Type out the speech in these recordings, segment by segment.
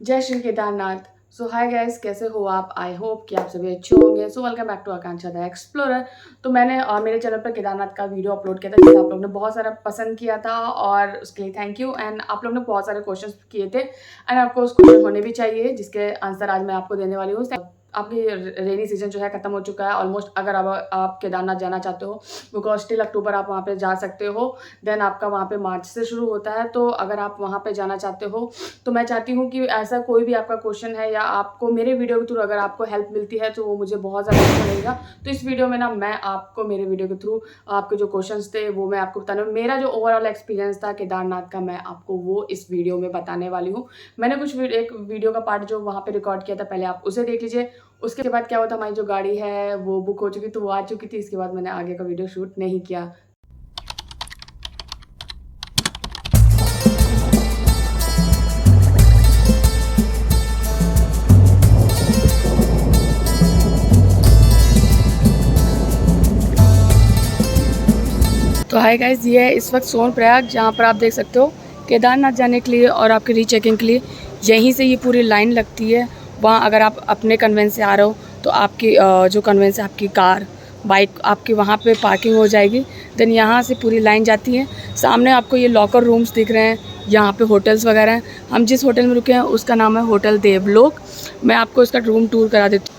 जय श्री केदारनाथ। सो hi guys, कैसे हो आप? आई होप कि आप सभी अच्छे होंगे। So welcome back to Akanksha the explorer. तो मैंने मेरे चैनल पर केदारनाथ का वीडियो अपलोड किया था जिसे आप लोगों ने बहुत सारा पसंद किया था और उसके लिए थैंक यू। एंड आप लोगों ने बहुत सारे क्वेश्चंस किए थे एंड आपको उस क्वेश्चन होने भी चाहिए जिसके आंसर आज मैं आपको देने वाली हूँ। आपकी रेनी सीजन जो है खत्म हो चुका है ऑलमोस्ट। अगर आप केदारनाथ जाना चाहते हो बिकॉज टिल अक्टूबर आप वहाँ पे जा सकते हो। देन आपका वहाँ पे मार्च से शुरू होता है। तो अगर आप वहाँ पे जाना चाहते हो तो मैं चाहती हूँ कि ऐसा कोई भी आपका क्वेश्चन है या आपको मेरे वीडियो के थ्रू अगर आपको हेल्प मिलती है तो वो मुझे बहुत ज़्यादा अच्छा लगेगा। तो इस वीडियो में ना मैं आपको मेरे वीडियो के थ्रू आपके जो क्वेश्चंस थे वो मैं आपको बताने, मेरा जो ओवरऑल एक्सपीरियंस था केदारनाथ का मैं आपको वो इस वीडियो में बताने वाली हूँ। मैंने एक वीडियो का पार्ट जो वहाँ पे रिकॉर्ड किया था, पहले आप उसे देख लीजिए। उसके बाद क्या हुआ था, हमारी जो गाड़ी है वो बुक हो चुकी, तो वो आ चुकी थी। इसके बाद मैंने आगे का वीडियो शूट नहीं किया। तो हाय गाइस, ये है इस वक्त सोनप्रयाग, जहाँ पर आप देख सकते हो केदारनाथ जाने के लिए और आपके रीचेकिंग के लिए यहीं से ये पूरी लाइन लगती है। वहाँ अगर आप अपने कन्वेंस से आ रहे हो तो आपकी जो कन्वेंस है, आपकी कार बाइक आपकी वहाँ पे पार्किंग हो जाएगी। देन यहाँ से पूरी लाइन जाती है। सामने आपको ये लॉकर रूम्स दिख रहे हैं, यहाँ पे होटल्स वगैरह हैं। हम जिस होटल में रुके हैं उसका नाम है होटल देवलोक। मैं आपको इसका रूम टूर करा देती हूँ।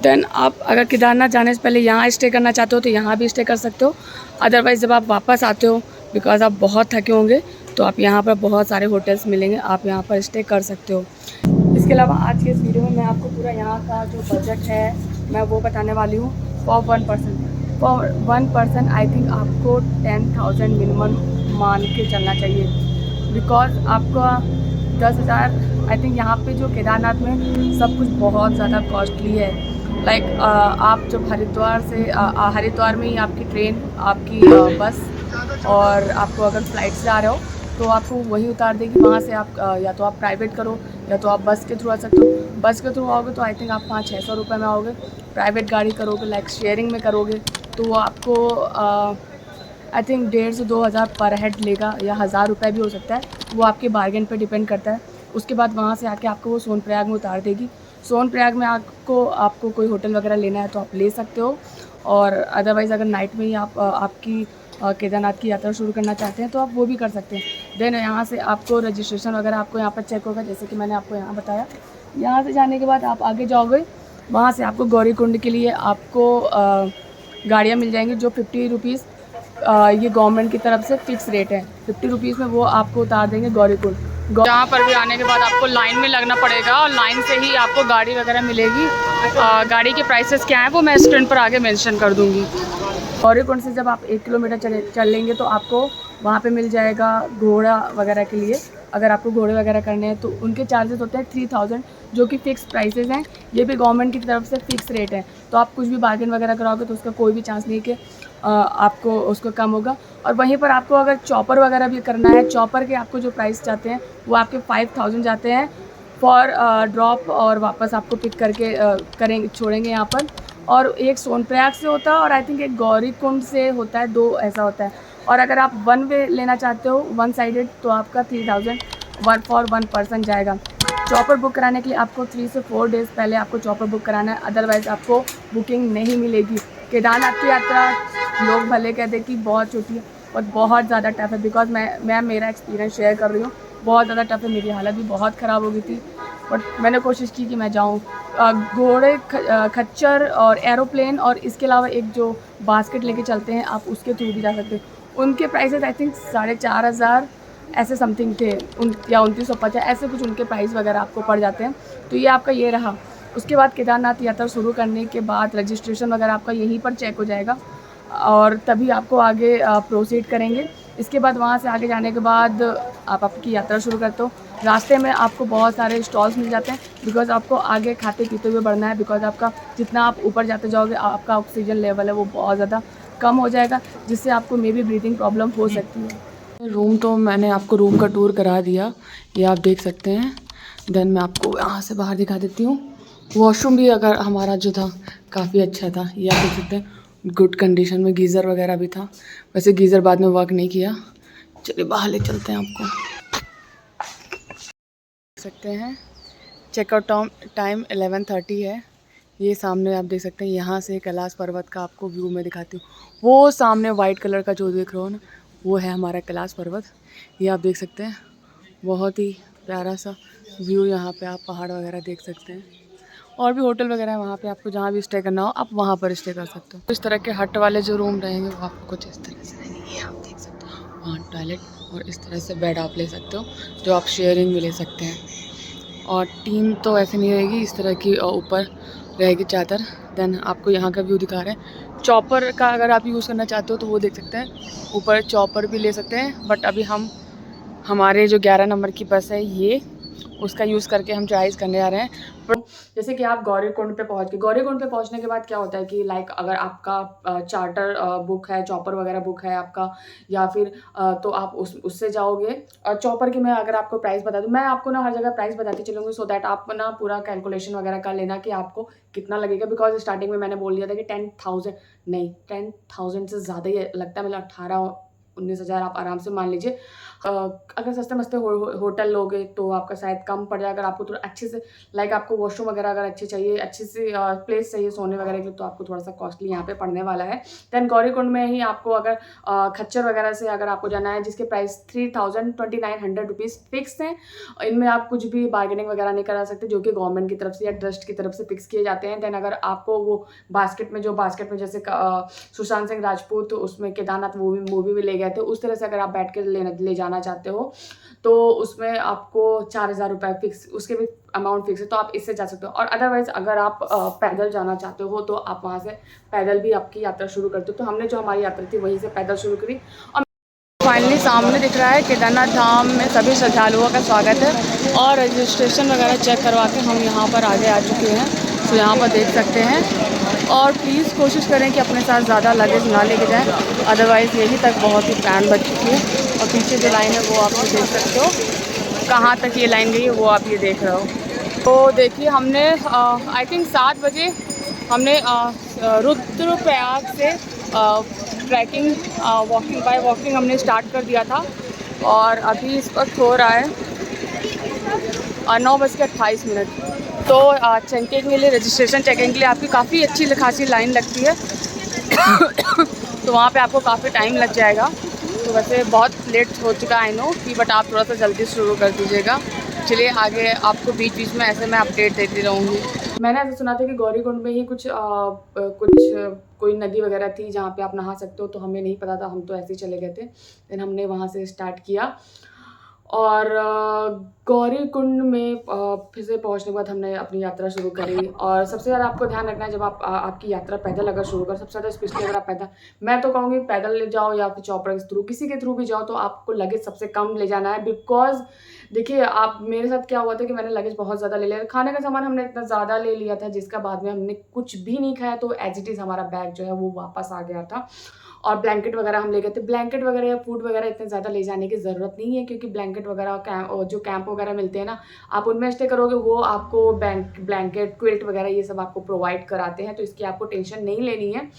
देन आप अगर केदारनाथ जाने से पहले यहाँ स्टे करना चाहते हो तो यहाँ भी स्टे कर सकते हो। अदरवाइज़ जब आप वापस आते हो, बिकॉज आप बहुत थके होंगे, तो आप यहाँ पर बहुत सारे होटल्स मिलेंगे, आप यहाँ पर स्टे कर सकते हो। इसके अलावा आज के इस वीडियो में मैं आपको पूरा यहाँ का जो बजट है मैं वो बताने वाली हूँ। For one person I think आपको 10,000 मिनिमम मान के चलना चाहिए। बिकॉज आपका 10,000, आई थिंक यहाँ पे जो केदारनाथ में सब कुछ बहुत ज़्यादा कॉस्टली है। आप जब हरिद्वार में ही आपकी ट्रेन, आपकी बस, और आपको अगर फ्लाइट से आ रहे हो तो आपको वही उतार देगी। वहाँ से आप या तो आप प्राइवेट करो या तो आप बस के थ्रू आ सकते हो। बस के थ्रू आओगे तो आई थिंक आप 500-600 रुपये में आओगे। प्राइवेट गाड़ी करोगे, लाइक शेयरिंग में करोगे, तो वो आपको आई थिंक 1,500-2,000 पर हेड लेगा, या 1,000 रुपये भी हो सकता है। वो आपके बार्गेन पे डिपेंड करता है। उसके बाद वहाँ से आके आपको वो सोनप्रयाग में उतार देगी। सोनप्रयाग में आपको कोई होटल वगैरह लेना है तो आप ले सकते हो। और अदरवाइज़ अगर नाइट में ही आपकी केदारनाथ की यात्रा शुरू करना चाहते हैं तो आप वो भी कर सकते हैं। देन यहाँ से आपको रजिस्ट्रेशन वगैरह आपको यहाँ पर चेक होगा, जैसे कि मैंने आपको यहाँ बताया। यहाँ से जाने के बाद आप आगे जाओगे, वहाँ से आपको गौरीकुंड के लिए आपको गाड़ियाँ मिल जाएंगी जो 50 रुपीज़, ये गवर्नमेंट की तरफ से फ़िक्स रेट है। 50 रुपीज़ में वो आपको उतार देंगे गौरीकुंड। जहाँ पर भी आने के बाद आपको लाइन में लगना पड़ेगा और लाइन से ही आपको गाड़ी वगैरह मिलेगी। गाड़ी के प्राइसेस क्या हैं वो मैं स्क्रीन पर आगे मेंशन कर दूँगी। गौरीकुंड से जब आप 1 किलोमीटर चल लेंगे तो आपको वहाँ पे मिल जाएगा घोड़ा वगैरह के लिए। अगर आपको घोड़े वगैरह करने हैं तो उनके चार्जेस होते हैं 3,000, जो कि फ़िक्स प्राइसेस हैं। ये भी गवर्नमेंट की तरफ से फ़िक्स रेट है। तो आप कुछ भी बार्गेन वगैरह कराओगे तो उसका कोई भी चांस नहीं कि आपको उसको कम होगा। और वहीं पर आपको अगर चॉपर वगैरह भी करना है, चॉपर के आपको जो प्राइस जाते हैं वो आपके 5,000 जाते हैं फॉर ड्रॉप, और वापस आपको पिक करके छोड़ेंगे यहाँ पर। और एक सोनप्रयाग से होता है और आई थिंक एक गौरीकुंड से होता है, दो ऐसा होता है। और अगर आप वन वे लेना चाहते हो, वन साइडेड, तो आपका 3,000 फॉर वन पर्सन जाएगा। चॉपर बुक कराने के लिए आपको 3 से 4 डेज़ पहले आपको चॉपर बुक कराना है, अदरवाइज़ आपको बुकिंग नहीं मिलेगी। केदारनाथ की यात्रा लोग भले कहते हैं कि बहुत छोटी है, और बहुत ज़्यादा टफ है। बिकॉज मैं मेरा एक्सपीरियंस शेयर कर रही हूँ, बहुत ज़्यादा टफ है। मेरी हालत भी बहुत ख़राब हो गई थी, बट मैंने कोशिश की कि मैं जाऊँ। घोड़े, खच्चर और एरोप्लेन, और इसके अलावा एक जो बास्केट लेके चलते हैं आप, उसके थ्रू भी जा सकते हैं। उनके प्राइसेस आई थिंक 4,500 ऐसे समथिंग थे, या 2,950 ऐसे कुछ उनके प्राइस वगैरह आपको पड़ जाते हैं। तो ये आपका ये रहा। उसके बाद केदारनाथ यात्रा शुरू करने के बाद रजिस्ट्रेशन वगैरह आपका यहीं पर चेक हो जाएगा और तभी आपको आगे प्रोसीड करेंगे। इसके बाद वहाँ से आगे जाने के बाद आप आपकी यात्रा शुरू करते हो। रास्ते में आपको बहुत सारे स्टॉल्स मिल जाते हैं, बिकॉज़ आपको आगे खाते पीते हुए बढ़ना है। बिकॉज़ आपका जितना आप ऊपर जाते जाओगे आपका ऑक्सीजन लेवल है वो बहुत ज़्यादा कम हो जाएगा, जिससे आपको मे बी ब्रीथिंग प्रॉब्लम हो सकती है। रूम तो मैंने आपको रूम का टूर करा दिया, ये आप देख सकते हैं। देन मैं आपको यहाँ से बाहर दिखा देती हूँ। वॉशरूम भी अगर हमारा जो था काफ़ी अच्छा था, ये आप देख सकते हैं, गुड कंडीशन में। गीज़र वगैरह भी था, वैसे गीज़र बाद में वर्क नहीं किया। चलिए बाहर ले चलते हैं आपको। देख सकते हैं चेकआउट टाइम 11:30 है। ये सामने आप देख सकते हैं, यहाँ से कैलाश पर्वत का आपको व्यू मैं दिखाती हूँ। वो सामने वाइट कलर का जो देख रहे हो ना, वो है हमारा कैलाश पर्वत। ये आप देख सकते हैं, बहुत ही प्यारा सा व्यू। यहाँ पे आप पहाड़ वगैरह देख सकते हैं, और भी होटल वगैरह है वहाँ पे। आपको जहाँ भी स्टे करना हो आप वहाँ पर स्टे कर सकते हो। इस तरह के हट वाले जो रूम रहेंगे वो आपको कुछ इस तरह से रहेंगे, ये आप देख सकते हो। वहाँ टॉयलेट और इस तरह से बेड आप ले सकते हो, जो आप शेयरिंग में ले सकते हैं। और टीम तो ऐसे नहीं रहेगी, इस तरह की ऊपर रहेगी चादर। देन आपको यहाँ का व्यू दिखा रहे हैं। चॉपर का अगर आप यूज़ करना चाहते हो तो वो देख सकते हैं, ऊपर चॉपर भी ले सकते हैं। बट अभी हमारे जो 11 नंबर की बस है, ये उसका यूज़ करके हम ड्राइव करने जा रहे हैं। जैसे कि आप गौरीकुंड पे पहुंच गए। गौरीकुंड पे पहुंचने के बाद क्या होता है कि लाइक अगर आपका चार्टर बुक है, चॉपर वगैरह बुक है आपका, या फिर तो आप उससे जाओगे। चॉपर की मैं अगर आपको प्राइस बता दूं, मैं आपको ना हर जगह प्राइस बताती चलूँगी, सो दैट आप ना पूरा कैलकुलेशन वगैरह कर लेना कि आपको कितना लगेगा। बिकॉज स्टार्टिंग में मैंने बोल दिया था कि 10,000 नहीं, 10,000 से ज़्यादा ही लगता है, मतलब 18-19 हज़ार आप आराम से मान लीजिए। अगर सस्ते मस्ते होटल लोगे तो आपका शायद कम पड़ जाए। अगर आपको थोड़ा अच्छे से लाइक आपको वॉशरूम वगैरह अगर अच्छे चाहिए, अच्छी सी प्लेस चाहिए सोने वगैरह के लिए, तो आपको थोड़ा सा कॉस्टली यहाँ पे पड़ने वाला है। देन गौरीकुंड में ही आपको अगर खच्चर वगैरह से अगर आपको जाना है, जिसके प्राइस 3,2900 रुपीज़ फिक्स हैं। इनमें आप कुछ भी बार्गेनिंग वगैरह नहीं करा सकते, जो कि गवर्नमेंट की तरफ से या ट्रस्ट की तरफ से फिक्स किए जाते हैं। देन अगर आपको वो बास्केट में जैसे सुशांत सिंह राजपूत उसमें केदारनाथ मूवी में ले गए थे, उस तरह से अगर आप बैठ के ले जाना चाहते हो तो उसमें आपको 4,000 रुपये फिक्स, उसके भी अमाउंट फिक्स है, तो आप इससे जा सकते हो। और अदरवाइज़ अगर आप पैदल जाना चाहते हो तो आप वहाँ से पैदल भी आपकी यात्रा शुरू करते हो। तो हमने जो हमारी यात्रा थी वहीं से पैदल शुरू करी। और फाइनली सामने दिख रहा है केदारनाथ धाम में सभी श्रद्धालुओं का स्वागत है। और रजिस्ट्रेशन वगैरह चेक करवा के हम यहाँ पर आगे आ चुके हैं, तो यहाँ पर देख सकते हैं। और प्लीज़ कोशिश करें कि अपने साथ ज़्यादा लगेज ना लेके जाएं, अदरवाइज़ यहीं तक बहुत ही पैन बच चुकी है। और पीछे जो लाइन है वो आप ये देख सकते हो, कहाँ तक ये लाइन गई है वो आप ये देख रहे हो। तो देखिए हमने आई थिंक 7 बजे हमने रुद्रप्रयाग से ट्रैकिंग वॉकिंग हमने स्टार्ट कर दिया था। और अभी इस वक्त हो रहा है 9:28। तो चेकिंग के लिए, रजिस्ट्रेशन चेकिंग के लिए आपकी काफ़ी अच्छी खासी लाइन लगती है। तो वहाँ पे आपको काफ़ी टाइम लग जाएगा। तो वैसे बहुत लेट हो चुका आई नो कि, बट आप थोड़ा सा जल्दी शुरू कर दीजिएगा। चलिए आगे आपको बीच बीच में ऐसे मैं अपडेट देती रहूँगी। मैंने ऐसा सुना था कि गौरीकुंड में ही कोई नदी वगैरह थी जहाँ पे आप नहा सकते हो, तो हमें नहीं पता था, हम तो ऐसे ही चले गए थे। देन हमने वहाँ से स्टार्ट किया और गौरीकुंड में फिर से पहुंचने के बाद हमने अपनी यात्रा शुरू करी। और सबसे ज़्यादा आपको ध्यान रखना है जब आप आपकी यात्रा पैदल अगर शुरू करो, सबसे ज़्यादा स्पेशली अगर आप पैदल, मैं तो कहूँगी पैदल जाओ या फिर चॉपर के थ्रू, किसी के थ्रू भी जाओ, तो आपको लगेज सबसे कम ले जाना है। बिकॉज देखिए आप, मेरे साथ क्या हुआ था कि मैंने लगेज बहुत ज़्यादा ले लिया। खाने का सामान हमने इतना ज़्यादा ले लिया था जिसका बाद में हमने कुछ भी नहीं खाया, तो एज इट इज़ हमारा बैग जो है वो वापस आ गया था। और ब्लैंकेट वगैरह हम ले गए थे। ब्लैंकेट वगैरह या फूड वगैरह इतने ज़्यादा ले जाने की ज़रूरत नहीं है, क्योंकि ब्लैंकेट वगैरह जो कैंप वगैरह मिलते हैं ना, आप उनमें स्टे करोगे, वो आपको ब्लैंकेट क्विल्ट वगैरह ये सब आपको प्रोवाइड कराते हैं, तो इसकी आपको टेंशन नहीं लेनी है।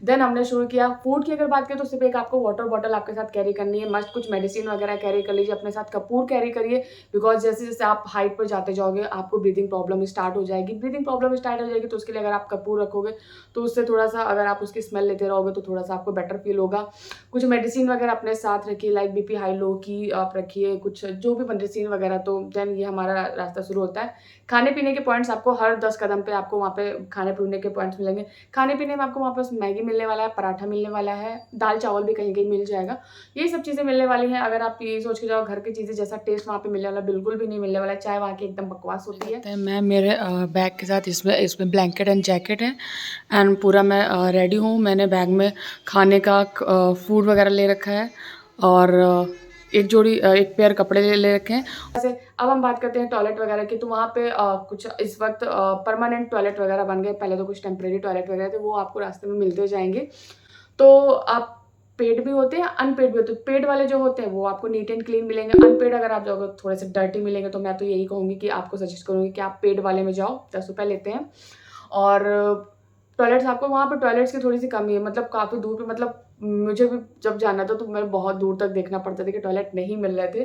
देन हमने शुरू किया। फूड की अगर बात करें तो सिर्फ एक आपको वाटर बॉटल आपके साथ कैरी करनी है, मस्ट। कुछ मेडिसिन वगैरह कैरी कर लीजिए अपने साथ, कपूर कैरी करिए, बिकॉज जैसे जैसे आप हाइट पर जाते जाओगे आपको ब्रीदिंग प्रॉब्लम स्टार्ट हो जाएगी। ब्रीदिंग प्रॉब्लम स्टार्ट हो जाएगी तो उसके लिए अगर आप कपूर रखोगे तो उससे थोड़ा सा, अगर आप उसकी स्मेल लेते रहोगे तो थोड़ा सा आपको बेटर फील होगा। कुछ मेडिसिन वगैरह अपने साथ रखिए, लाइक बीपी हाई लो की आप रखिए, कुछ जो भी मेडिसिन वगैरह। तो देन ये हमारा रास्ता शुरू होता है। खाने पीने के पॉइंट्स आपको हर 10 कदम पे आपको वहाँ पे खाने पीने के पॉइंट्स मिलेंगे। खाने पीने में आपको वहाँ पर मैगी मिलने वाला है, पराठा मिलने वाला है, दाल चावल भी कहीं कहीं मिल जाएगा, ये सब चीज़ें मिलने वाली हैं। अगर आप ये सोच के जाओ घर की चीज़ें जैसा टेस्ट वहाँ पे मिलने वाला, बिल्कुल भी नहीं मिलने वाला है। चाय वहाँ की एकदम बकवास होती है। मैं मेरे बैग के साथ इसमें ब्लैंकेट एंड जैकेट है, एंड पूरा मैं रेडी हूँ। मैंने बैग में खाने का फूड वगैरह ले रखा है, और एक पेयर कपड़े ले रखे हैं। जैसे अब हम बात करते हैं टॉयलेट वगैरह की, तो वहाँ पे कुछ इस वक्त परमानेंट टॉयलेट वगैरह बन गए। पहले तो कुछ टेम्प्रेरी टॉयलेट वगैरह थे, वो आपको रास्ते में मिलते जाएंगे। तो आप पेड भी होते हैं, अनपेड भी होते हैं। पेड वाले जो होते हैं वो आपको नीट एंड क्लीन मिलेंगे। अनपेड अगर आप जाओगे थोड़े से डर्टी मिलेंगे। तो मैं तो यही कहूँगी कि आपको सजेस्ट करूँगी कि आप पेड वाले में जाओ, 10 रुपये लेते हैं। और टॉयलेट्स, आपको वहाँ पर टॉयलेट्स की थोड़ी सी कमी है, मतलब काफ़ी दूर पे, मतलब मुझे भी जब जाना था तो मैं बहुत दूर तक देखना पड़ता था कि टॉयलेट नहीं मिल रहे थे।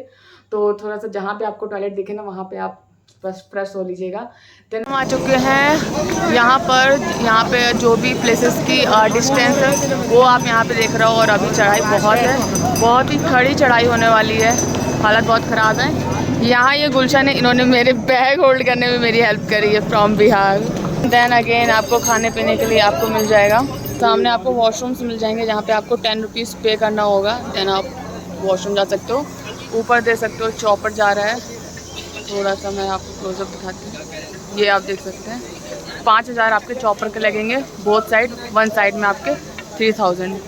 तो थोड़ा सा जहाँ पे आपको टॉयलेट दिखे ना वहाँ पे आप बस फ्रेश हो लीजिएगा। देन हम आ चुके हैं यहाँ पे जो भी प्लेसेस की डिस्टेंस है वो आप यहाँ पे देख रहे हो। और अभी चढ़ाई बहुत है, बहुत ही खड़ी चढ़ाई होने वाली है, हालत बहुत ख़राब है। यहाँ ये गुलशन है, इन्होंने मेरे बैग होल्ड करने में मेरी हेल्प करी है, फ्रॉम बिहार। देन अगेन आपको खाने पीने के लिए आपको मिल जाएगा, सामने आपको वॉशरूम्स मिल जाएंगे जहाँ पे आपको 10 रुपीज़ पे करना होगा। देन आप वॉशरूम जा सकते हो। ऊपर देख सकते हो चॉपर जा रहा है, थोड़ा सा मैं आपको क्लोजअप दिखाती हूँ। ये आप देख सकते हैं 5,000 आपके चॉपर के लगेंगे, बोथ साइड, वन साइड में आपके 3,000।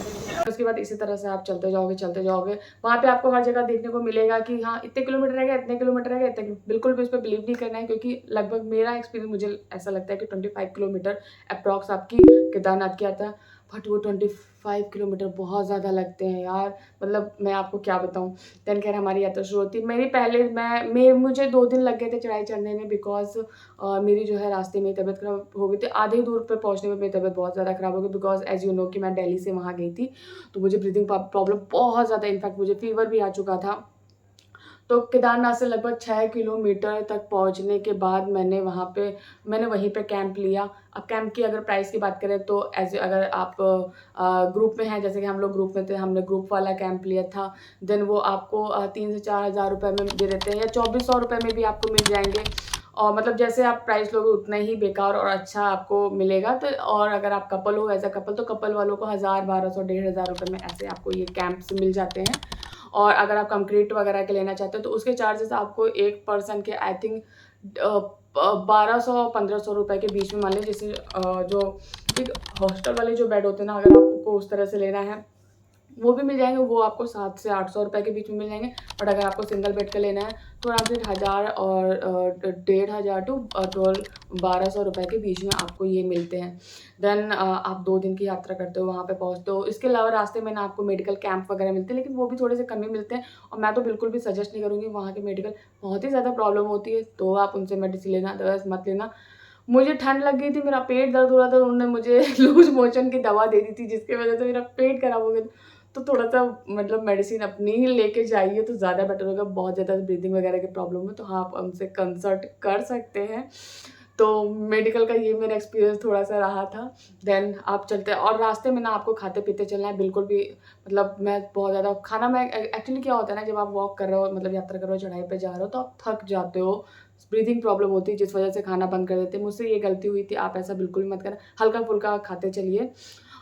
उसके बाद इसी तरह से आप चलते जाओगे। वहाँ पे आपको हर जगह देखने को मिलेगा कि हाँ इतने किलोमीटर रहेगा, इतने किलोमीटर रहेगा, इतने। बिल्कुल भी उस पर बिलीव नहीं करना है, क्योंकि लगभग मेरा एक्सपीरियंस, मुझे ऐसा लगता है कि 25 किलोमीटर अप्रॉक्स आपकी केदारनाथ की आता है। बट वो 25 किलोमीटर बहुत ज़्यादा लगते हैं यार, मतलब मैं आपको क्या बताऊँ। देन खैर हमारी यात्रा शुरू होती है। मेरी पहले मुझे 2 दिन लग गए थे चढ़ाई चढ़ने में, बिकॉज मेरी जो है रास्ते में तबीयत खराब हो गई थी। आधे दूर पर पहुंचने में मेरी तबीयत बहुत ज़्यादा खराब हो गई, बिकॉज एज यू नो कि मैं दिल्ली से वहाँ गई थी। तो मुझे ब्रीदिंग प्रॉब्लम बहुत ज़्यादा, इनफैक्ट मुझे फीवर भी आ चुका था। तो केदारनाथ से लगभग 6 किलोमीटर तक पहुंचने के बाद मैंने वहीं पे कैंप लिया। अब कैंप की अगर प्राइस की बात करें तो अगर आप ग्रुप में हैं, जैसे कि हम लोग ग्रुप में थे, हमने ग्रुप वाला कैंप लिया था। देन वो आपको 3 से 4 हज़ार रुपये में दे देते हैं, या 2400 रुपये में भी आपको मिल जाएंगे। और मतलब जैसे आप प्राइस लोगे उतना ही बेकार और अच्छा आपको मिलेगा। तो और अगर आप कपल हो, एज अ कपल, तो कपल वालों को 1000, 1200, 1500 रुपये में ऐसे आपको ये कैंप से मिल जाते हैं। और अगर आप कंक्रीट वगैरह के लेना चाहते हो तो उसके चार्जेस आपको एक पर्सन के आई थिंक 1200-1500 रुपये के बीच में मान लीजिए। जैसे जो एक हॉस्टल वाले जो बेड होते हैं ना, अगर आपको उस तरह से लेना है वो भी मिल जाएंगे, वो आपको 700 से 800 रुपये के बीच में मिल जाएंगे। बट अगर आपको सिंगल बेड का लेना है तो आराम से 1000 और 1500 टू 1200 रुपये के बीच में आपको ये मिलते हैं। देन आप 2 दिन की यात्रा करते हो, वहाँ पे पहुँचते हो। इसके अलावा रास्ते में ना आपको मेडिकल कैंप वगैरह मिलते हैं, लेकिन वो भी थोड़े से कम ही मिलते हैं। और मैं तो बिल्कुल भी सजेस्ट नहीं करूँगी, वहाँ के मेडिकल बहुत ही ज़्यादा प्रॉब्लम होती है, तो आप उनसे मेडिसिन लेना, अदरवाइज मत लेना। मुझे ठंड लग गई थी, मेरा पेट दर्द हो रहा था, उन्होंने मुझे लूज मोशन की दवा दे दी थी, जिसकी वजह से मेरा पेट खराब हो गया। तो थोड़ा सा मतलब मेडिसिन अपनी ही लेके जाइए तो ज़्यादा बेटर होगा। बहुत ज़्यादा ब्रीदिंग वगैरह की प्रॉब्लम है तो हाँ आप उनसे कंसल्ट कर सकते हैं। तो मेडिकल का ये मेरा एक्सपीरियंस थोड़ा सा रहा था। देन आप चलते हैं और रास्ते में ना आपको खाते पीते चलना है, बिल्कुल भी मतलब मैं बहुत ज़्यादा खाना, मैं एक्चुअली क्या होता है ना, जब आप वॉक कर रहे हो, मतलब यात्रा कर रहे हो, चढ़ाई पे जा रहे हो, तो आप थक जाते हो, ब्रीदिंग प्रॉब्लम होती है, जिस वजह से खाना बंद कर देते हैं। मुझसे ये गलती हुई थी, आप ऐसा बिल्कुल मत करना, हल्का फुल्का खाते चलिए।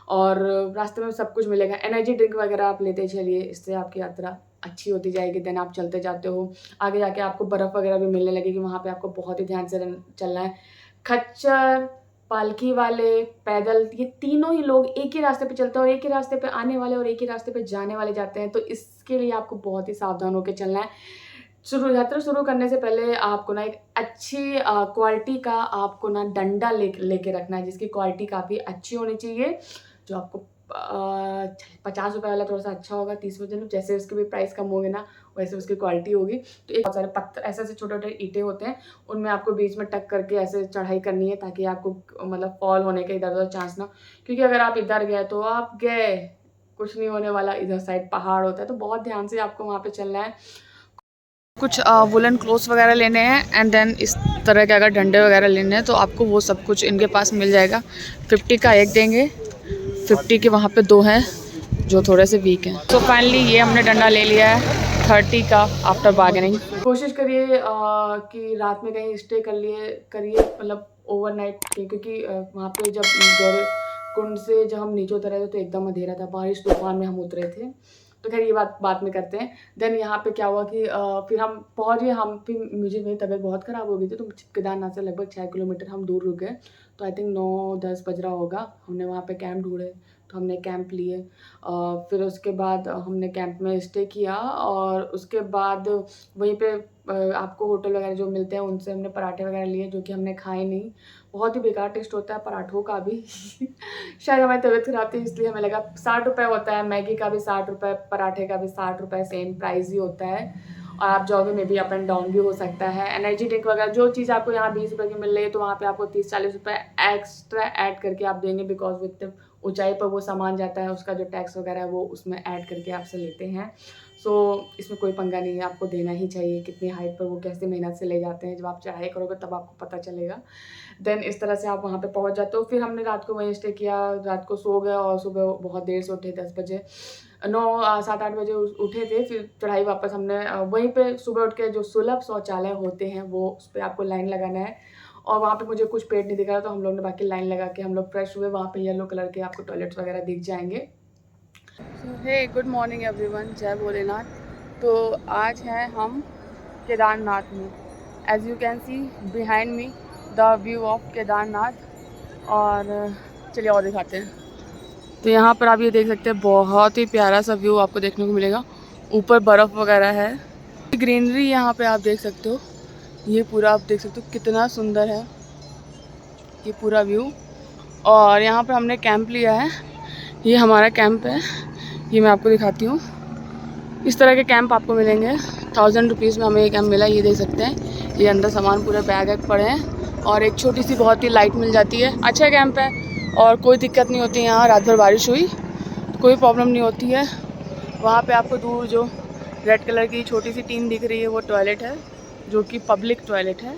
और रास्ते में सब कुछ मिलेगा, एनर्जी ड्रिंक वगैरह आप लेते चलिए, इससे आपकी यात्रा अच्छी होती जाएगी। देन आप चलते जाते हो, आगे जाके आपको बर्फ़ वगैरह भी मिलने लगेगी। वहाँ पे आपको बहुत ही ध्यान से चलना है। खच्चर, पालकी वाले, पैदल, ये तीनों ही लोग एक ही रास्ते पे चलते हैं और एक ही रास्ते पे आने वाले और एक ही रास्ते पे जाने वाले जाते हैं। तो इसके लिए आपको बहुत ही सावधान होकर चलना है। यात्रा शुरू करने से पहले आपको ना एक अच्छी क्वालिटी का आपको ना डंडा लेके रखना है, जिसकी क्वालिटी काफ़ी अच्छी होनी चाहिए। जो आपको 50 रुपये वाला थोड़ा सा अच्छा होगा, 30 रुपये, जैसे उसके भी प्राइस कम होंगे ना वैसे उसकी क्वालिटी होगी। तो एक बहुत सारे पत्थर, ऐसे ऐसे छोटे छोटे ईंटें होते हैं, उनमें आपको बीच में टक करके ऐसे चढ़ाई करनी है, ताकि आपको मतलब फॉल होने का इधर उधर चांस ना। क्योंकि अगर आप इधर गए तो आप गए, कुछ नहीं होने वाला। इधर साइड पहाड़ होता है, तो बहुत ध्यान से आपको वहाँ पे चलना है। कुछ वुलन क्लोथ्स वगैरह लेने हैं एंड देन इस तरह के अगर डंडे वगैरह लेने हैं तो आपको वो सब कुछ इनके पास मिल जाएगा। 50 का एक देंगे, 50 के वहाँ पे 2 हैं जो थोड़े से वीक हैं। तो फाइनली ये हमने डंडा ले लिया है 30 का आफ्टर बार्गेनिंग। कोशिश करिए कि रात में कहीं स्टे करिए, मतलब ओवरनाइट के, क्योंकि वहाँ पे जब गौरी कुंड से जब हम नीचे उतरे थे तो एकदम अंधेरा था, बारिश तूफान में हम उतरे थे। तो खैर ये बात में करते हैं। देन यहाँ पे क्या हुआ कि फिर हम पहुँच गए। मेरी तबीयत बहुत ख़राब हो गई थी, तो केदारनाथ से लगभग 6 किलोमीटर हम दूर रुक गए। तो आई थिंक 9-10 बज रहा होगा। हमने वहाँ पे कैंप ढूंढे, तो हमने कैंप लिए। फिर उसके बाद हमने कैंप में स्टे किया और उसके बाद वहीं पे आपको होटल वगैरह जो मिलते हैं उनसे हमने पराठे वगैरह लिए, जो कि हमने खाए नहीं। बहुत ही बेकार टेस्ट होता है पराठों का भी। शायद हमारी तबीयत खराब थी इसलिए हमें लगा 60 रुपये होता है, मैगी का भी 60 रुपये, पराठे का भी 60 रुपये, सेम प्राइस ही होता है। और आप जाओगे में भी अप एंड डाउन भी हो सकता है। एनर्जी ड्रिंक वगैरह जो चीज़ आपको यहाँ 20 रुपये की मिल रही है तो वहाँ पे आपको 30-40 रुपये एक्स्ट्रा ऐड करके आप देंगे, बिकॉज विद ऊंचाई पर वो सामान जाता है, उसका जो टैक्स वगैरह है वो उसमें ऐड करके आपसे लेते हैं। सो इसमें कोई पंगा नहीं है, आपको देना ही चाहिए। कितनी हाइट पर वो कैसे मेहनत से ले जाते हैं, जब आप चढ़ाई करोगे तब आपको पता चलेगा। देन इस तरह से आप वहाँ पे पहुँच जाते हो। फिर हमने रात को वहीं स्टे किया, रात को सो गए और सुबह बहुत देर से उठे, 10 बजे 7-8 बजे उठे थे। फिर चढ़ाई वापस हमने वहीं पे सुबह उठ के जो सुलभ शौचालय होते हैं वो उस पर आपको लाइन लगाना है, और वहाँ पे मुझे कुछ पेट नहीं दिख रहा तो हम लोग ने बाकी लाइन लगा के हम लोग फ्रेश हुए। वहाँ पे येलो कलर के आपको टॉयलेट्स वगैरह दिख जाएंगे। हे गुड मॉर्निंग एवरीवन, जय भोलेनाथ। तो आज हैं हम केदारनाथ में। As you can see behind me the view of Kedarnath. और चलिए और दिखाते हैं। तो यहाँ पर आप ये देख सकते हैं, बहुत ही प्यारा सा व्यू आपको देखने को मिलेगा। ऊपर बर्फ़ वगैरह है, ग्रीनरी यहाँ पे आप देख सकते हो। ये पूरा आप देख सकते हो कितना सुंदर है ये पूरा व्यू। और यहाँ पर हमने कैंप लिया है, ये हमारा कैंप है, ये मैं आपको दिखाती हूँ। इस तरह के कैंप आपको मिलेंगे 1000 रुपीज़ में हमें ये कैंप मिला। ये देख सकते हैं, ये अंदर सामान पूरे बैग वैग पड़े हैं और एक छोटी सी बहुत ही लाइट मिल जाती है। अच्छा कैंप है और कोई दिक्कत नहीं होती। यहाँ रात भर बारिश हुई तो कोई प्रॉब्लम नहीं होती है। वहाँ पे आपको दूर जो रेड कलर की छोटी सी टीन दिख रही है वो टॉयलेट है, जो कि पब्लिक टॉयलेट है।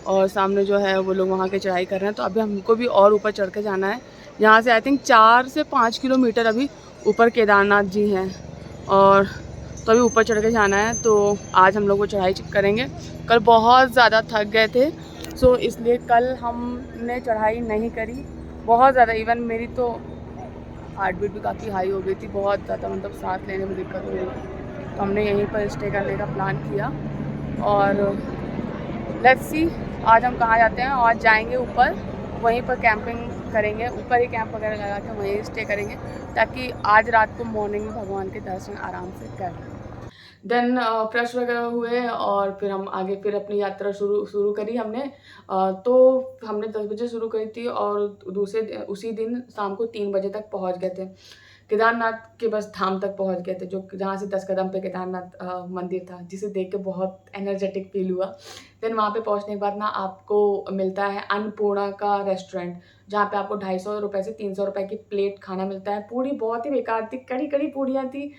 और सामने जो है वो लोग वहाँ के चढ़ाई कर रहे हैं। तो अभी हमको भी और ऊपर चढ़ के जाना है। यहाँ से आई थिंक 4 से 5 किलोमीटर अभी ऊपर केदारनाथ जी हैं, और तो अभी ऊपर चढ़ के जाना है। तो आज हम लोग वो चढ़ाई करेंगे। कल बहुत ज़्यादा थक गए थे, सो इसलिए कल हमने चढ़ाई नहीं करी बहुत ज़्यादा। इवन मेरी तो हार्ट बीट भी काफ़ी हाई हो गई थी, बहुत ज़्यादा, मतलब सांस लेने में दिक्कत हो रही थी। तो हमने यहीं पर स्टे करने का प्लान किया। और लेट्स सी आज हम कहाँ जाते हैं। आज जाएंगे ऊपर, वहीं पर कैंपिंग करेंगे, ऊपर ही कैंप वगैरह लगा के वहीं स्टे करेंगे, ताकि आज रात को मॉर्निंग में भगवान के दर्शन आराम से करें। देन फ्रेश वगैरह हुए और फिर हम आगे फिर अपनी यात्रा शुरू करी हमने। तो हमने 10 बजे शुरू करी थी और उसी दिन शाम को 3 बजे तक पहुंच गए थे केदारनाथ के बस धाम तक पहुंच गए थे, जो जहाँ से 10 कदम पे केदारनाथ मंदिर था, जिसे देख के बहुत एनर्जेटिक फील हुआ। देन वहाँ पे पहुँचने के बाद ना आपको मिलता है अन्नपूर्णा का रेस्टोरेंट, जहाँ पे आपको 250 रुपये से 300 रुपये की प्लेट खाना मिलता है। पूरी बहुत ही बेकार थी, कड़ी कड़ी पूड़ियाँ थी,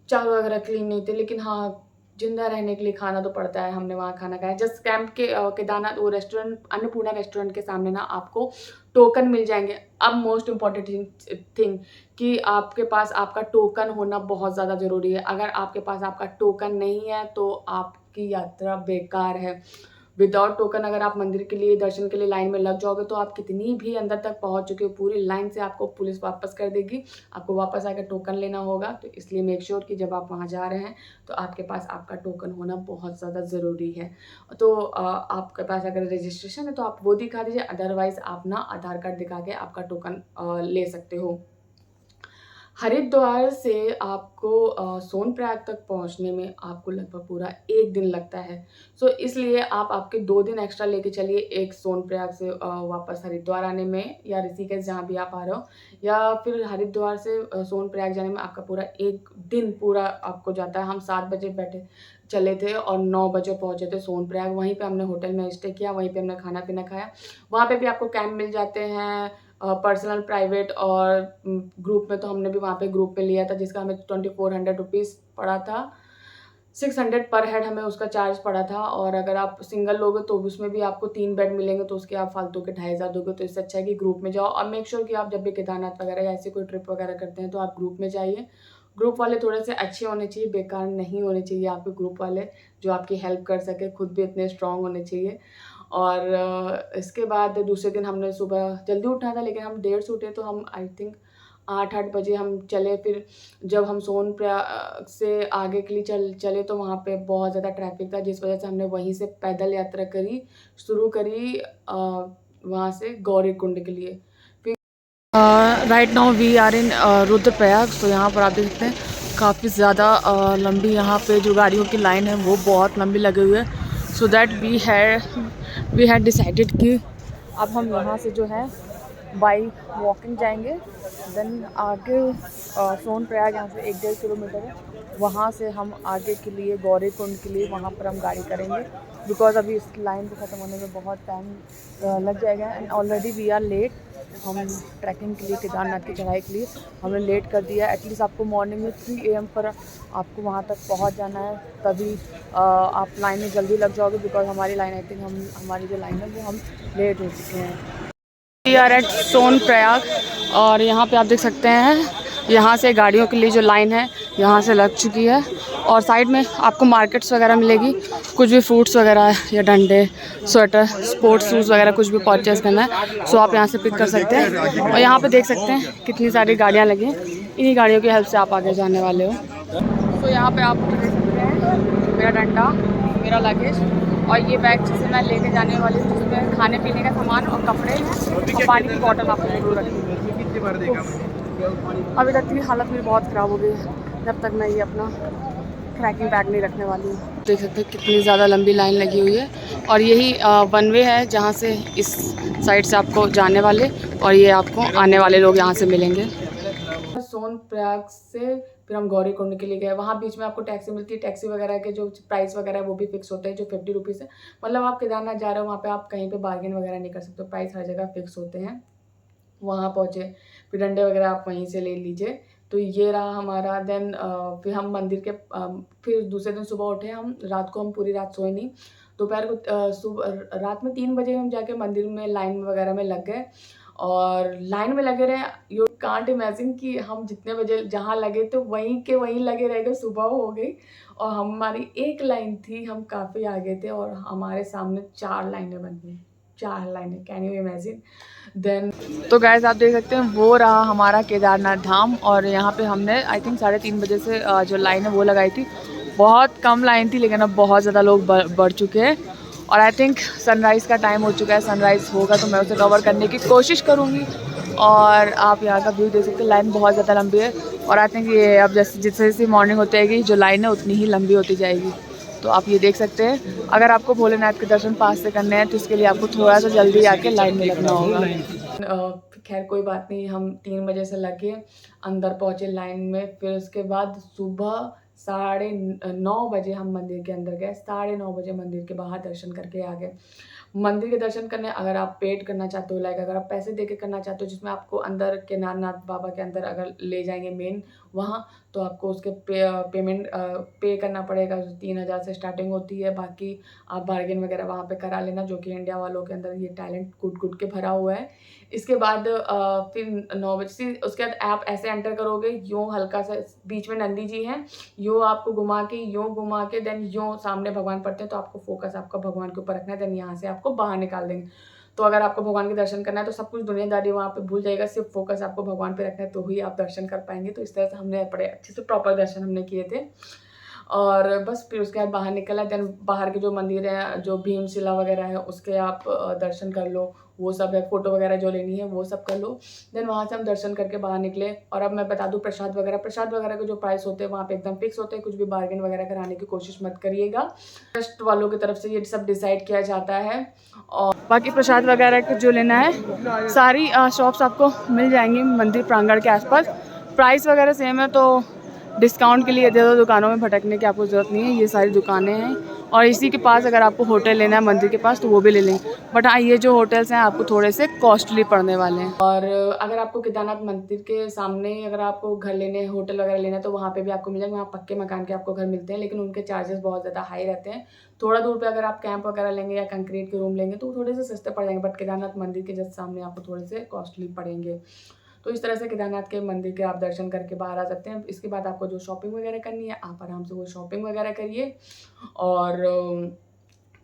चावल वगैरह क्लीन नहीं थे, लेकिन हाँ जिंदा रहने के लिए खाना तो पड़ता है। हमने वहाँ खाना खाया। जस्ट कैंप के केदारनाथ वो रेस्टोरेंट, अन्नपूर्णा रेस्टोरेंट के सामने ना आपको टोकन मिल जाएंगे। अब मोस्ट इम्पॉर्टेंट थिंग कि आपके पास आपका टोकन होना बहुत ज़्यादा ज़रूरी है। अगर आपके पास आपका टोकन नहीं है तो आपकी यात्रा बेकार है। विदाउट टोकन अगर आप मंदिर के लिए दर्शन के लिए लाइन में लग जाओगे तो आप कितनी भी अंदर तक पहुंच चुके हो, पूरी लाइन से आपको पुलिस वापस कर देगी। आपको वापस आकर टोकन लेना होगा। तो इसलिए मेक श्योर कि जब आप वहां जा रहे हैं तो आपके पास आपका टोकन होना बहुत ज़्यादा ज़रूरी है। तो आपके पास अगर रजिस्ट्रेशन है तो आप वो दिखा दीजिए, अदरवाइज़ आप ना आधार कार्ड दिखा के आपका टोकन ले सकते हो। हरिद्वार से आपको सोनप्रयाग तक पहुंचने में आपको लगभग पूरा 1 दिन लगता है। सो इसलिए आप आपके 2 दिन एक्स्ट्रा लेके चलिए, एक सोनप्रयाग से वापस हरिद्वार आने में, या ऋषिकेश जहाँ भी आप आ रहे हो, या फिर हरिद्वार से सोनप्रयाग जाने में आपका पूरा 1 दिन पूरा आपको जाता है। हम 7 बजे चले थे और 9 बजे पहुँचे थे सोनप्रयाग। वहीं पे हमने होटल में स्टे किया, वहीं पे हमने खाना पीना खाया। वहाँ पे भी आपको कैंप मिल जाते हैं, पर्सनल, प्राइवेट और ग्रुप में। तो हमने भी वहाँ पे ग्रुप में लिया था, जिसका हमें 2400 रुपीज़ पड़ा था। 600 पर हेड हमें उसका चार्ज पड़ा था। और अगर आप सिंगल लोगे तो उसमें भी आपको 3 बेड मिलेंगे, तो उसके आप फालतू के 2500 दोगे। तो इससे अच्छा है कि ग्रुप में जाओ। और मेक श्योर कि आप जब भी केदारनाथ वगैरह या ऐसी कोई ट्रिप वगैरह करते हैं तो आप ग्रुप में जाइए। ग्रुप वाले थोड़े से अच्छे होने चाहिए, बेकार नहीं होने चाहिए आपके ग्रुप वाले, जो आपकी हेल्प कर सके। खुद भी इतने स्ट्रांग होने चाहिए। और इसके बाद दूसरे दिन हमने सुबह जल्दी उठना था, लेकिन हम देर से उठे, तो हम आई थिंक 8 बजे हम चले। फिर जब हम सोनप्रयाग से आगे के लिए चले तो वहाँ पे बहुत ज़्यादा ट्रैफिक था, जिस वजह से हमने वहीं से पैदल यात्रा शुरू करी वहाँ से गौरीकुंड के लिए। Right now we are in Rudraprayag. तो यहाँ पर आप देख सकते हैं काफ़ी ज़्यादा लंबी यहाँ पे जो गाड़ियों की लाइन है वो बहुत लंबी लगी हुई है। So that we had decided कि अब हम यहाँ से जो है बाई वॉकिंग जाएंगे, देन आगे सोनप्रयाग यहाँ से 1-1.5 किलोमीटर है, वहाँ से हम आगे के लिए गौरीकुंड के लिए वहाँ पर हम गाड़ी करेंगे, बिकॉज अभी इस लाइन को ख़त्म होने में बहुत टाइम लग जाएगा and already we are late. हम ट्रैकिंग के लिए केदारनाथ की चढ़ाई के लिए हमने लेट कर दिया है। एटलीस्ट आपको मॉर्निंग में 3 AM पर आपको वहाँ तक पहुँच जाना है, तभी आप लाइन में जल्दी लग जाओगे, बिकॉज हमारी लाइन आई थिंक हमारी जो लाइन है वो हम लेट हो चुके हैं। वी आर एट सोनप्रयाग और यहाँ पे आप देख सकते हैं यहाँ से गाड़ियों के लिए जो लाइन है यहाँ से लग चुकी है, और साइड में आपको मार्केट्स वगैरह मिलेगी, कुछ भी फ्रूट्स वगैरह या डंडे, स्वेटर, स्पोर्ट्स शूज़ वगैरह कुछ भी परचेज़ करना है सो आप यहाँ से पिक कर सकते हैं। और यहाँ पे देख सकते हैं कितनी सारी गाड़ियाँ लगी हैं, इन्हीं गाड़ियों की हेल्प से आप आगे जाने वाले हो। तो यहाँ पर आप देख सकते हैं मेरा डंडा, मेरा लगेज और ये बैग जिसे मैं लेके जाने वाली हूँ, जिसमें खाने पीने का सामान और कपड़े और पानी की बोतल आपको जरूर रखनी है। अभी तक की हालत मेरी बहुत ख़राब हो गई है जब तक मैं ये अपना ट्रैकिंग बैग नहीं रखने वाली हूँ। देख सकते हैं कितनी ज़्यादा लंबी लाइन लगी हुई है, और यही वन वे है जहाँ से इस साइड से आपको जाने वाले और ये आपको आने वाले लोग यहाँ से मिलेंगे। सोनप्रयाग से फिर हम गौरीकुंड के लिए गए, वहाँ बीच में आपको टैक्सी मिलती है, टैक्सी वगैरह के जो प्राइस वगैरह है वो भी फिक्स होते हैं, जो 50 रुपीज़ है। मतलब आप केदारनाथ जा रहे हो वहाँ पे आप कहीं पे बार्गेन वगैरह नहीं कर सकते, प्राइस हर जगह फिक्स होते हैं। वहाँ पहुँचे, फिर डंडे वगैरह आप वहीं से ले लीजिए। तो ये रहा हमारा। देन फिर हम मंदिर के फिर दूसरे दिन सुबह उठे हम, रात को हम पूरी रात सोए नहीं। दोपहर को सुबह रात में 3 बजे हम जाके मंदिर में लाइन वगैरह में लग गए और लाइन में लगे रहे। यू कांट इमेजिन कि हम जितने बजे जहाँ लगे थे वहीं के वहीं लगे रह गए, सुबह हो गई और हमारी एक लाइन थी, हम काफ़ी आगे थे और हमारे सामने 4 लाइनें बन गई, 4 लाइनें, कैन यू इमेजिन। देन तो गाइस आप देख सकते हैं वो रहा हमारा केदारनाथ धाम, और यहाँ पे हमने आई थिंक 3:30 बजे से जो लाइन है वो लगाई थी। बहुत कम लाइन थी लेकिन अब बहुत ज़्यादा लोग बढ़ चुके हैं, और आई थिंक सनराइज़ का टाइम हो चुका है। सनराइज़ होगा तो मैं उसे कवर करने की कोशिश करूँगी, और आप यहाँ का व्यू देख सकते हैं। लाइन बहुत ज़्यादा लंबी है और आई थिंक ये अब जैसे जैसे मॉर्निंग होती जाएगी जो लाइन है उतनी ही लंबी होती जाएगी। तो आप ये देख सकते हैं, अगर आपको भोलेनाथ के दर्शन पास से करने हैं तो इसके लिए आपको थोड़ा सा जल्दी आके लाइन में लगना होगा। खैर कोई बात नहीं, हम 3 बजे से लगे अंदर पहुँचे लाइन में। फिर उसके बाद सुबह 9:30 बजे हम मंदिर के अंदर गए, 9:30 बजे मंदिर के बाहर दर्शन करके आ गए। मंदिर के दर्शन करने अगर आप पेड करना चाहते हो, लाइक अगर आप पैसे दे के करना चाहते हो, जिसमें आपको अंदर केदारनाथ बाबा के अंदर अगर ले जाएंगे मेन वहाँ, तो आपको उसके पेमेंट पे करना पड़ेगा। 3,000 से स्टार्टिंग होती है। बाकी आप बार्गेन वगैरह वहाँ पे करा लेना, जो कि इंडिया वालों के अंदर ये टैलेंट कूट कूट के भरा हुआ है। इसके बाद फिर 9 बजे से उसके बाद आप ऐसे एंटर करोगे, यूँ हल्का सा बीच में नंदी जी हैं, यूँ आपको घुमा के देन यूँ सामने भगवान पड़ते हैं, तो आपको फोकस आपका भगवान के ऊपर रखना है। देन यहाँ से आपको बाहर निकाल देंगे। तो अगर आपको भगवान के दर्शन करना है तो सब कुछ दुनियादारी वहाँ पे भूल जाएगा, सिर्फ फोकस आपको भगवान पे रखना है तो ही आप दर्शन कर पाएंगे। तो इस तरह से हमने बड़े अच्छे से प्रॉपर दर्शन हमने किए थे, और बस फिर उसके बाद बाहर निकला। देन बाहर के जो मंदिर है, जो भीमशिला वगैरह है, उसके आप दर्शन कर लो, वो सब है। फ़ोटो वगैरह जो लेनी है वो सब कर लो। देन वहाँ से हम दर्शन करके बाहर निकले। और अब मैं बता दूँ प्रसाद वगैरह के जो प्राइस होते हैं वहाँ पे एकदम फिक्स होते हैं, कुछ भी बार्गेन वगैरह कराने की कोशिश मत करिएगा। ट्रस्ट वालों की तरफ से ये सब डिसाइड किया जाता है। और बाकी प्रसाद वगैरह का जो लेना है सारी शॉप्स आपको मिल जाएंगी मंदिर प्रांगण के आसपास। प्राइस वगैरह सेम है, तो डिस्काउंट के लिए ज़्यादा दुकानों में भटकने की आपको ज़रूरत नहीं है, ये सारी दुकानें हैं। और इसी के पास अगर आपको होटल लेना है मंदिर के पास तो वो भी ले लेंगे, बट हाँ ये जो होटल्स हैं आपको थोड़े से कॉस्टली पड़ने वाले हैं। और अगर आपको केदारनाथ मंदिर के सामने अगर आपको घर लेने हैं, होटल वगैरह लेना है, तो वहाँ पे भी आपको मिल जाएंगे। वहाँ पक्के मकान के आपको घर मिलते हैं, लेकिन उनके चार्जेस बहुत ज़्यादा हाई रहते हैं। थोड़ा दूर पे अगर आप कैंप वगैरह लेंगे या कंक्रीट के रूम लेंगे तो वो थोड़े से सस्ते पड़ जाएंगे, बट केदारनाथ मंदिर के जस्ट सामने आपको थोड़े से कॉस्टली पड़ेंगे। तो इस तरह से केदारनाथ के मंदिर के आप दर्शन करके बाहर आ सकते हैं। इसके बाद आपको जो शॉपिंग वगैरह करनी है आप आराम से वो शॉपिंग वगैरह करिए, और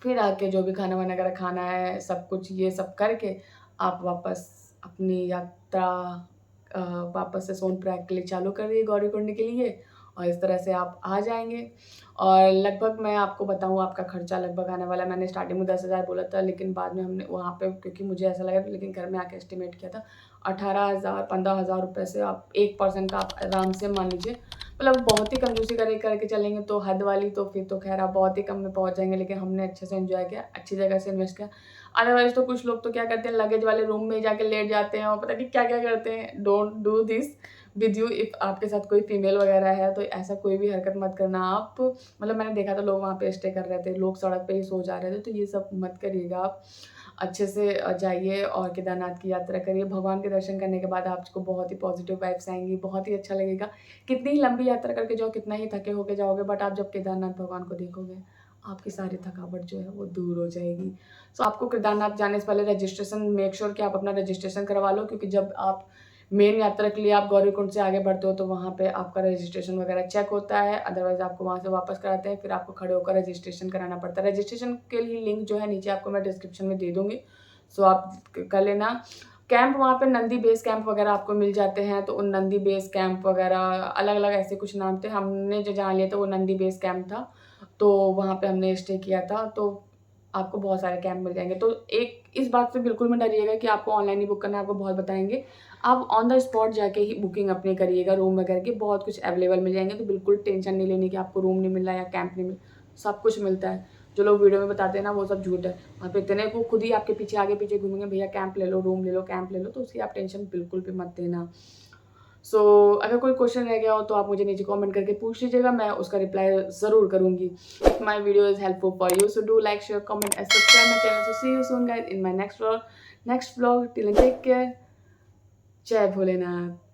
फिर आके जो भी खाना वाना वगैरह खाना है सब कुछ ये सब करके आप वापस अपनी यात्रा वापस से सोनप्रयाग के लिए चालू कर दिए, गौरीकुंड के लिए। और इस तरह से आप आ जाएंगे। और लगभग मैं आपको बताऊं आपका खर्चा लगभग आने वाला है। मैंने स्टार्टिंग में 10,000 बोला था, लेकिन बाद में हमने वहाँ पे क्योंकि मुझे ऐसा लगा, लेकिन घर में आके एस्टिमेट किया था 18,000 15,000 रुपये से आप 1 पर्सन का आप आराम से मान लीजिए मतलब बहुत ही कंजूसी करके चलेंगे तो हद वाली, तो फिर तो खैर आप बहुत ही कम में पहुँच जाएँगे, लेकिन हमने अच्छे से एन्जॉय किया, अच्छी जगह से इन्वेस्ट किया। अदरवाइज़ तो कुछ लोग तो क्या करते हैं, लगेज वाले रूम में ही जाके लेट जाते हैं और पता नहीं क्या-क्या करते हैं। Don't do this with you, if आपके साथ कोई फीमेल वगैरह है तो ऐसा कोई भी हरकत मत करना आप। मतलब मैंने देखा था लोग वहाँ पे स्टे कर रहे थे, लोग सड़क पे ही सो जा रहे थे, तो ये सब मत करिएगा आप। अच्छे से जाइए और केदारनाथ की यात्रा करिए। भगवान के दर्शन करने के बाद आपको बहुत ही पॉजिटिव वाइब्स आएँगी, बहुत ही अच्छा लगेगा। कितनी ही लंबी यात्रा करके जाओ, कितना ही थके होके जाओगे, बट आप जब केदारनाथ भगवान को देखोगे, आपकी सारी थकावट जो है वो दूर हो जाएगी। सो आपको केदारनाथ जाने से पहले रजिस्ट्रेशन, मेक श्योर कि आप अपना रजिस्ट्रेशन करवा लो, क्योंकि जब आप मेन यात्रा के लिए आप गौरीकुंड से आगे बढ़ते हो तो वहाँ पे आपका रजिस्ट्रेशन वगैरह चेक होता है, अदरवाइज़ आपको वहाँ से वापस कराते हैं, फिर आपको खड़े होकर रजिस्ट्रेशन कराना पड़ता है। रजिस्ट्रेशन के लिए लिंक जो है नीचे आपको मैं डिस्क्रिप्शन में दे दूँगी, सो आप कर लेना। कैंप वहाँ पे नंदी बेस कैंप वगैरह आपको मिल जाते हैं, तो उन नंदी बेस कैंप वगैरह अलग-अलग ऐसे कुछ नाम थे। हमने जो जहाँ लिया था वो नंदी बेस कैंप था, तो वहाँ पे हमने स्टे किया था। तो आपको बहुत सारे कैंप मिल जाएँगे। तो एक इस बात से बिल्कुल मत डरिएगा कि आपको ऑनलाइन ही बुक करना है, आपको बहुत बताएँगे। आप ऑन द स्पॉट जाके ही बुकिंग अपनी करिएगा, रूम वगैरह की बहुत कुछ अवेलेबल मिल जाएँगे, तो बिल्कुल टेंशन नहीं लेनी कि आपको रूम नहीं मिल रहा है या कैंप नहीं मिल, सब कुछ मिलता है। जो लोग वीडियो में बताते हैं ना, वो सब झूठ है। वहाँ पे इतने वो खुद ही आपके पीछे आगे-पीछे घूमेंगे, भैया कैंप ले लो, रूम ले लो, कैंप ले लो, तो उसकी आप टेंशन बिल्कुल भी मत लेना। सो अगर कोई क्वेश्चन रह गया हो तो आप मुझे नीचे कमेंट करके पूछ लीजिएगा, मैं उसका रिप्लाई ज़रूर करूँगी। If my video is helpful for you, so do like, share, comment and subscribe my channel. So see you soon guys in my next vlog. Till then take care. जय भोलेनाथ।